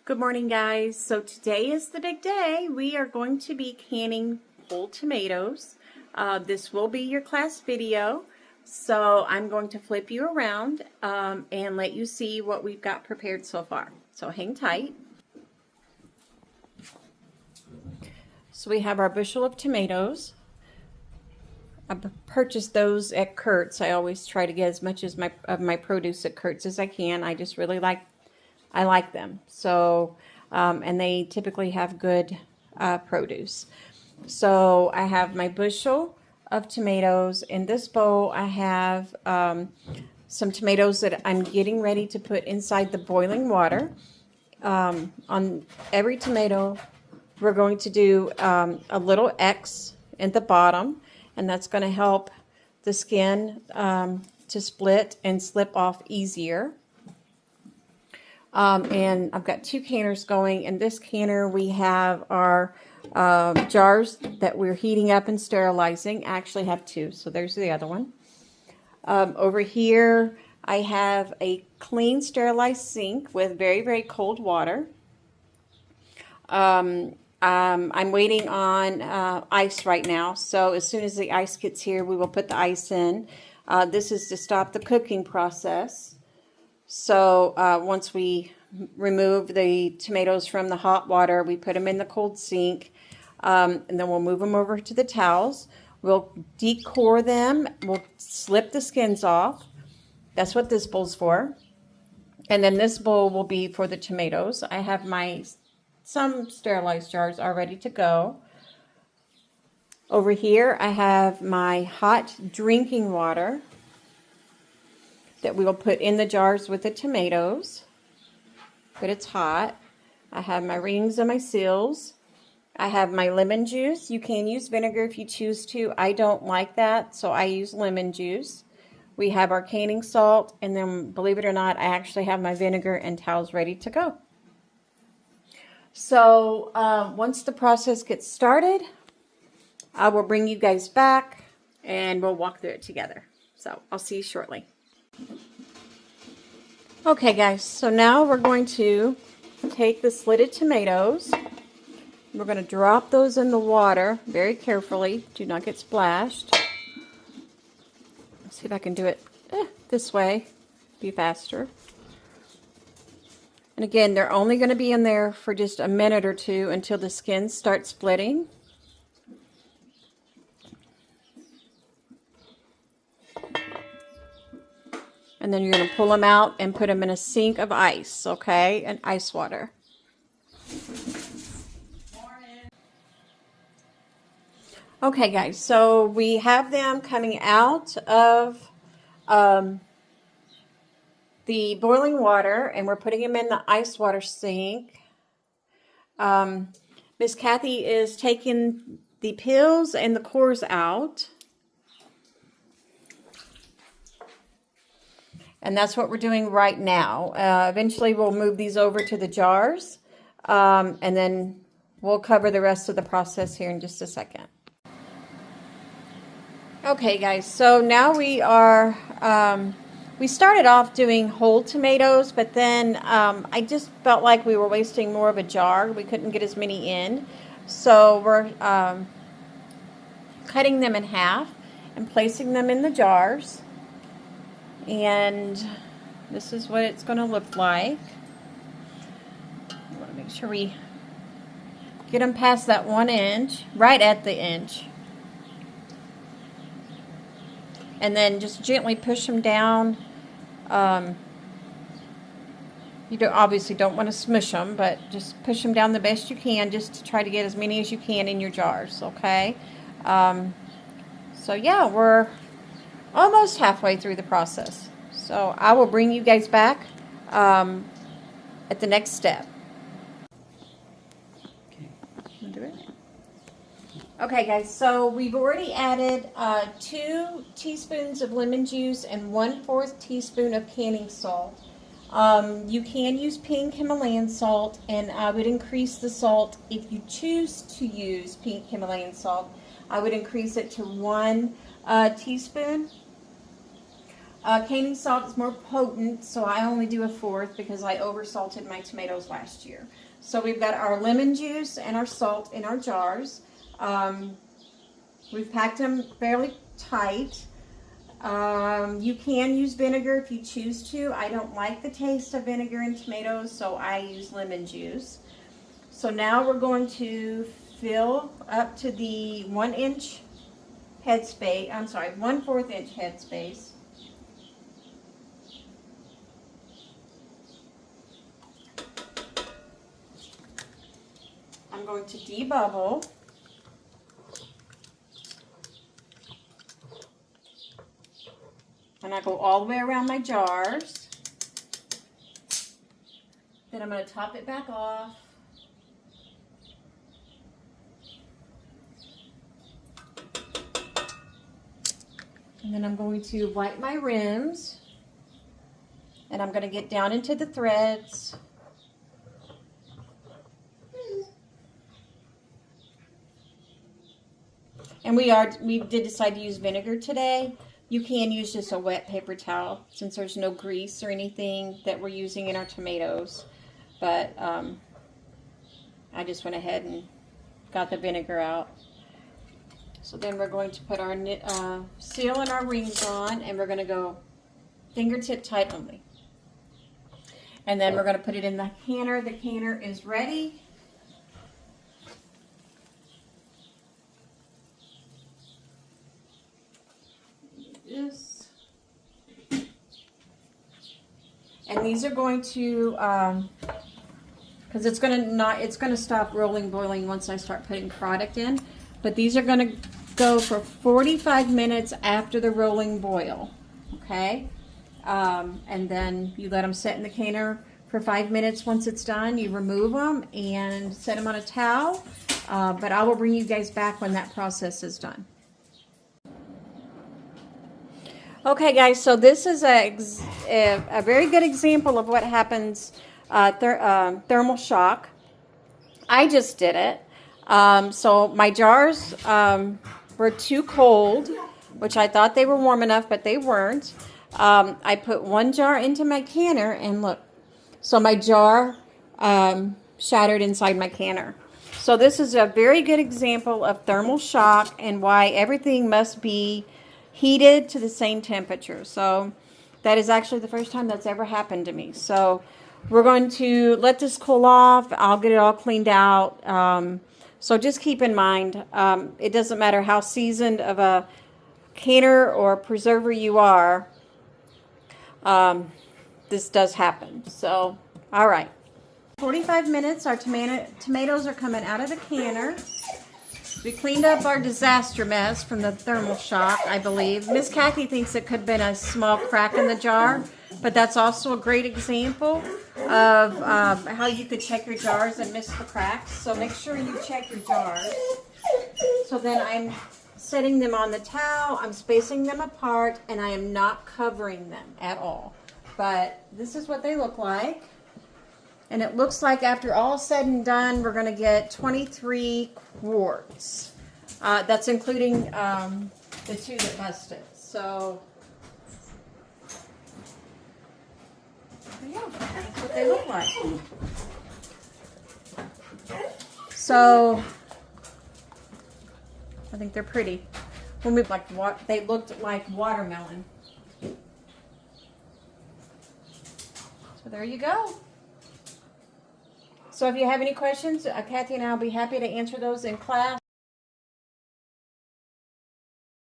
Good morning, guys. So today is the big day. We are going to be canning whole tomatoes. This will be your class video. So I'm going to flip you around and let you see what we've got prepared so far. So hang tight. So we have our bushel of tomatoes. I purchased those at Kurt's. I always try to get as much of my produce at Kurt's as I can. I just really like them. So, and they typically have good produce. So I have my bushel of tomatoes. In this bowl, I have some tomatoes that I'm getting ready to put inside the boiling water. On every tomato, we're going to do a little X at the bottom, and that's going to help the skin to split and slip off easier. And I've got two canners going. In this canner, we have our jars that we're heating up and sterilizing. I actually have two, so there's the other one. Over here, I have a clean, sterilized sink with very, very cold water. I'm waiting on ice right now, so as soon as the ice gets here, we will put the ice in. This is to stop the cooking process. So once we remove the tomatoes from the hot water, we put them in the cold sink, and then we'll move them over to the towels. We'll decore them. We'll slip the skins off. That's what this bowl's for. And then this bowl will be for the tomatoes. I have some sterilized jars all ready to go. Over here, I have my hot drinking water that we will put in the jars with the tomatoes, but it's hot. I have my rings and my seals. I have my lemon juice. You can use vinegar if you choose to. I don't like that, so I use lemon juice. We have our canning salt, and then, believe it or not, I actually have my vinegar and towels ready to go. So once the process gets started, I will bring you guys back, and we'll walk through it together. So I'll see you shortly. Okay, guys, so now we're going to take the slitted tomatoes. We're going to drop those in the water very carefully. Do not get splashed. Let's see if I can do it this way. Be faster. And again, they're only going to be in there for just a minute or two until the skins start splitting. And then you're going to pull them out and put them in a sink of ice, okay? And ice water. Okay, guys, so we have them coming out of the boiling water, and we're putting them in the ice water sink. Miss Kathy is taking the peels and the cores out. And that's what we're doing right now. Eventually we'll move these over to the jars, and then we'll cover the rest of the process here in just a second. Okay, guys, so now we are, we started off doing whole tomatoes, but then I just felt like we were wasting more of a jar. We couldn't get as many in. So we're cutting them in half and placing them in the jars. And this is what it's going to look like. I want to make sure we get them past that 1 inch, right at the inch. And then just gently push them down. You obviously don't want to smush them, but just push them down the best you can, just to try to get as many as you can in your jars, okay? So yeah, we're almost halfway through the process. So I will bring you guys back at the next step. Okay, guys, so we've already added 2 teaspoons of lemon juice and 1/4 teaspoon of canning salt. You can use pink Himalayan salt, and I would increase the salt if you choose to use pink Himalayan salt. I would increase it to 1 teaspoon. Canning salt is more potent, so I only do a fourth because I over-salted my tomatoes last year. So we've got our lemon juice and our salt in our jars. We've packed them fairly tight. You can use vinegar if you choose to. I don't like the taste of vinegar in tomatoes, so I use lemon juice. So now we're going to fill up to the 1-inch headspace. I'm sorry, 1/4 inch headspace. I'm going to debubble. And I go all the way around my jars. Then I'm going to top it back off. And then I'm going to wipe my rims. And I'm going to get down into the threads. And we did decide to use vinegar today. You can use just a wet paper towel since there's no grease or anything that we're using in our tomatoes. But I just went ahead and got the vinegar out. So then we're going to put our seal and our rings on, and we're going to go fingertip tight only. And then we're going to put it in the canner. The canner is ready. This. And these are going to, because it's going to stop rolling boiling once I start putting product in. But these are going to go for 45 minutes after the rolling boil. Okay. And then you let them sit in the canner for 5 minutes. Once it's done, you remove them and set them on a towel. But I will bring you guys back when that process is done. Okay, guys, so this is a very good example of what happens, thermal shock. I just did it. So my jars were too cold, which I thought they were warm enough, but they weren't. I put one jar into my canner, and look, so my jar shattered inside my canner. So this is a very good example of thermal shock and why everything must be heated to the same temperature. So that is actually the first time that's ever happened to me. So we're going to let this cool off. I'll get it all cleaned out. So just keep in mind, it doesn't matter how seasoned of a canner or preserver you are, this does happen. So, all right. 45 minutes, our tomatoes are coming out of the canner. We cleaned up our disaster mess from the thermal shock, I believe. Miss Kathy thinks it could have been a small crack in the jar, but that's also a great example of how you could check your jars and miss the cracks. So make sure you check your jars. So then I'm setting them on the towel, I'm spacing them apart, and I am not covering them at all. But this is what they look like. And it looks like after all said and done, we're going to get 23 quarts. That's including the 2 that busted. So, yeah, that's what they look like. So, I think they're pretty. When we they looked like watermelon. So there you go. So if you have any questions, Kathy and I will be happy to answer those in class.